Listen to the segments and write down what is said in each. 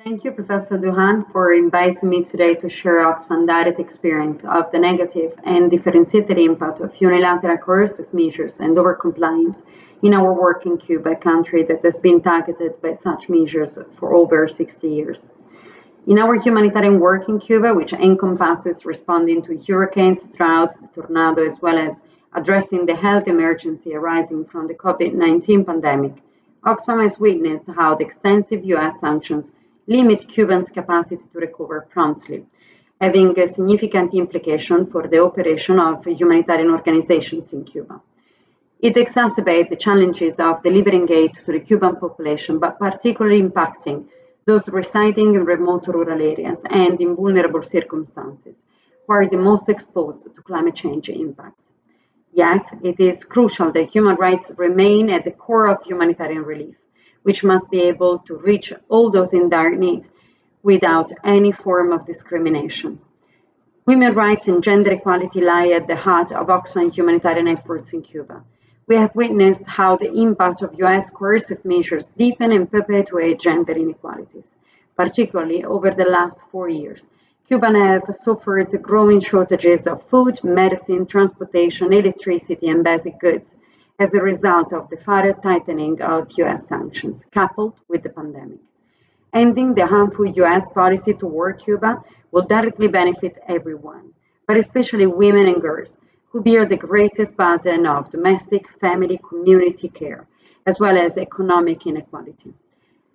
Thank you, Professor Duhan, for inviting me today to share Oxfam direct experience of the negative and differentiated impact of unilateral coercive measures and overcompliance in our work in Cuba, a country that has been targeted by such measures for over 60 years. In our humanitarian work in Cuba, which encompasses responding to hurricanes, droughts, tornadoes, as well as addressing the health emergency arising from the COVID-19 pandemic, Oxfam has witnessed how the extensive U.S. sanctions limit Cubans' capacity to recover promptly, having a significant implication for the operation of humanitarian organizations in Cuba. It exacerbates the challenges of delivering aid to the Cuban population, but particularly impacting those residing in remote rural areas and in vulnerable circumstances, who are the most exposed to climate change impacts. Yet, it is crucial that human rights remain at the core of humanitarian relief, which must be able to reach all those in dire need without any form of discrimination. Women's rights and gender equality lie at the heart of Oxfam humanitarian efforts in Cuba. We have witnessed how the impact of US coercive measures deepen and perpetuate gender inequalities, particularly over the last 4 years. Cubans have suffered growing shortages of food, medicine, transportation, electricity, and basic goods as a result of the further tightening of US sanctions, coupled with the pandemic. Ending the harmful US policy toward Cuba will directly benefit everyone, but especially women and girls, who bear the greatest burden of domestic, family, community care, as well as economic inequality.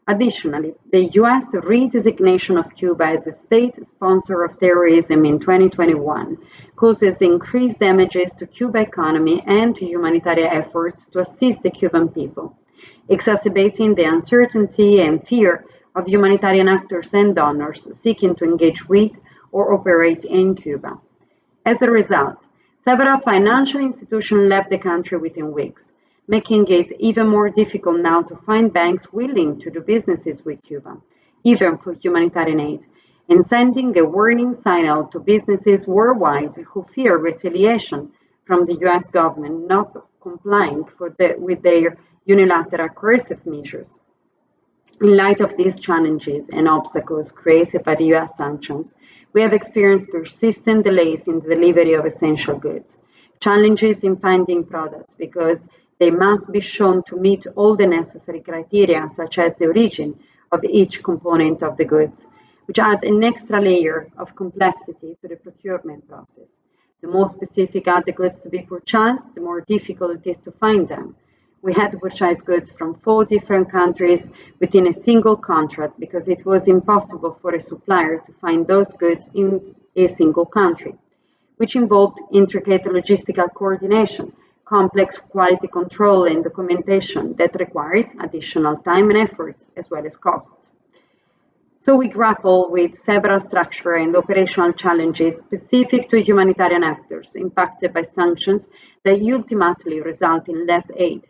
Additionally, the US redesignation of Cuba as a state sponsor of terrorism in 2021 causes increased damages to Cuba's economy and to humanitarian efforts to assist the Cuban people, exacerbating the uncertainty and fear of humanitarian actors and donors seeking to engage with or operate in Cuba. As a result, several financial institutions left the country within weeks, making it even more difficult now to find banks willing to do businesses with Cuba, even for humanitarian aid, and sending a warning signal to businesses worldwide who fear retaliation from the US government not complying with their unilateral coercive measures. In light of these challenges and obstacles created by the US sanctions, we have experienced persistent delays in the delivery of essential goods, challenges in finding products because they must be shown to meet all the necessary criteria, such as the origin of each component of the goods, which add an extra layer of complexity to the procurement process. The more specific are the goods to be purchased, the more difficult it is to find them. We had to purchase goods from 4 different countries within a single contract because it was impossible for a supplier to find those goods in a single country, which involved intricate logistical coordination, complex quality control and documentation that requires additional time and effort as well as costs. So we grapple with several structural and operational challenges specific to humanitarian actors impacted by sanctions that ultimately result in less aid.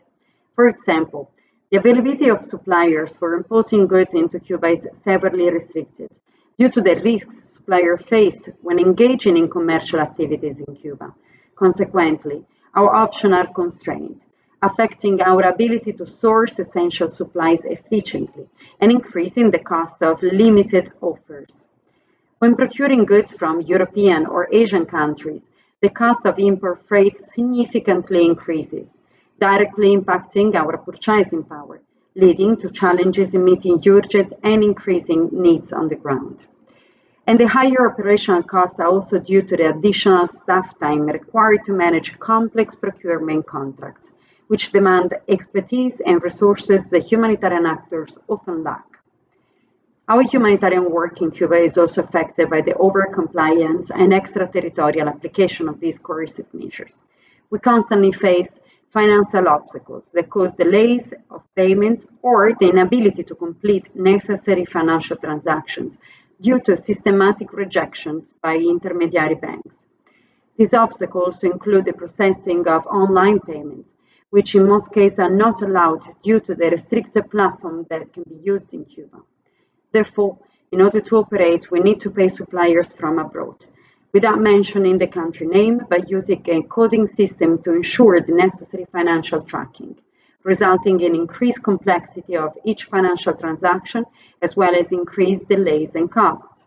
For example, the availability of suppliers for importing goods into Cuba is severely restricted due to the risks suppliers face when engaging in commercial activities in Cuba. Consequently, our options are constrained, affecting our ability to source essential supplies efficiently and increasing the cost of limited offers. When procuring goods from European or Asian countries, the cost of import freight significantly increases, directly impacting our purchasing power, leading to challenges in meeting urgent and increasing needs on the ground. And the higher operational costs are also due to the additional staff time required to manage complex procurement contracts, which demand expertise and resources that humanitarian actors often lack. Our humanitarian work in Cuba is also affected by the over-compliance and extraterritorial application of these coercive measures. We constantly face financial obstacles that cause delays of payments or the inability to complete necessary financial transactions due to systematic rejections by intermediary banks. These obstacles include the processing of online payments, which in most cases are not allowed due to the restricted platform that can be used in Cuba. Therefore, in order to operate, we need to pay suppliers from abroad, without mentioning the country name, but using a coding system to ensure the necessary financial tracking, resulting in increased complexity of each financial transaction, as well as increased delays and costs.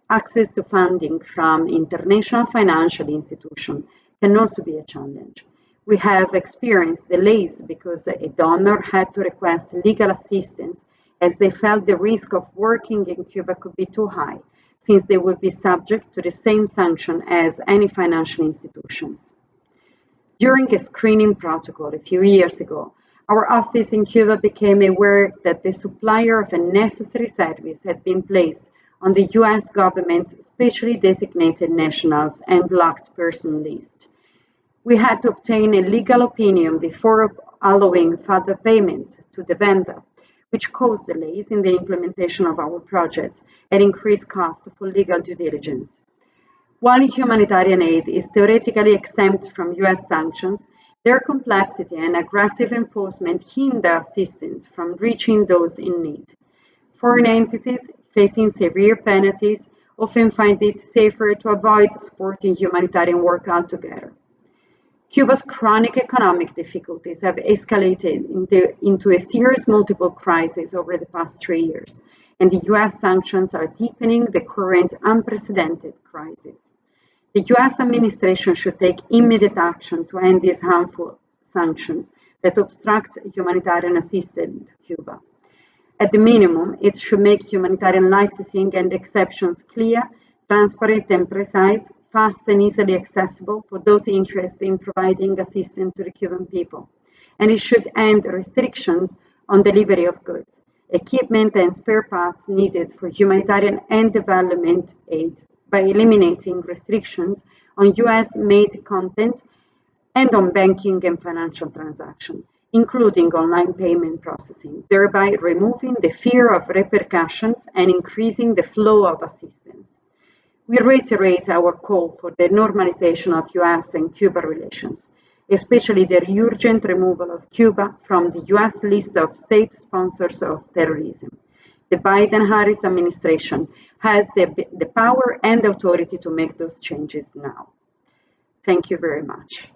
Access to funding from international financial institutions can also be a challenge. We have experienced delays because a donor had to request legal assistance as they felt the risk of working in Cuba could be too high, since they would be subject to the same sanction as any financial institutions. During a screening protocol a few years ago, our office in Cuba became aware that the supplier of a necessary service had been placed on the US government's specially designated nationals and blocked person list. We had to obtain a legal opinion before allowing further payments to the vendor, which caused delays in the implementation of our projects and increased costs for legal due diligence. While humanitarian aid is theoretically exempt from US sanctions, their complexity and aggressive enforcement hinder assistance from reaching those in need. Foreign entities facing severe penalties often find it safer to avoid supporting humanitarian work altogether. Cuba's chronic economic difficulties have escalated into a serious multiple crisis over the past 3 years, and the US sanctions are deepening the current unprecedented crisis. The US administration should take immediate action to end these harmful sanctions that obstruct humanitarian assistance to Cuba. At the minimum, it should make humanitarian licensing and exceptions clear, transparent and precise, fast and easily accessible for those interested in providing assistance to the Cuban people. And it should end restrictions on delivery of goods, equipment and spare parts needed for humanitarian and development aid by eliminating restrictions on US-made content and on banking and financial transactions, including online payment processing, thereby removing the fear of repercussions and increasing the flow of assistance. We reiterate our call for the normalization of US and Cuba relations, especially the urgent removal of Cuba from the US list of state sponsors of terrorism. The Biden-Harris administration has the power and authority to make those changes now. Thank you very much.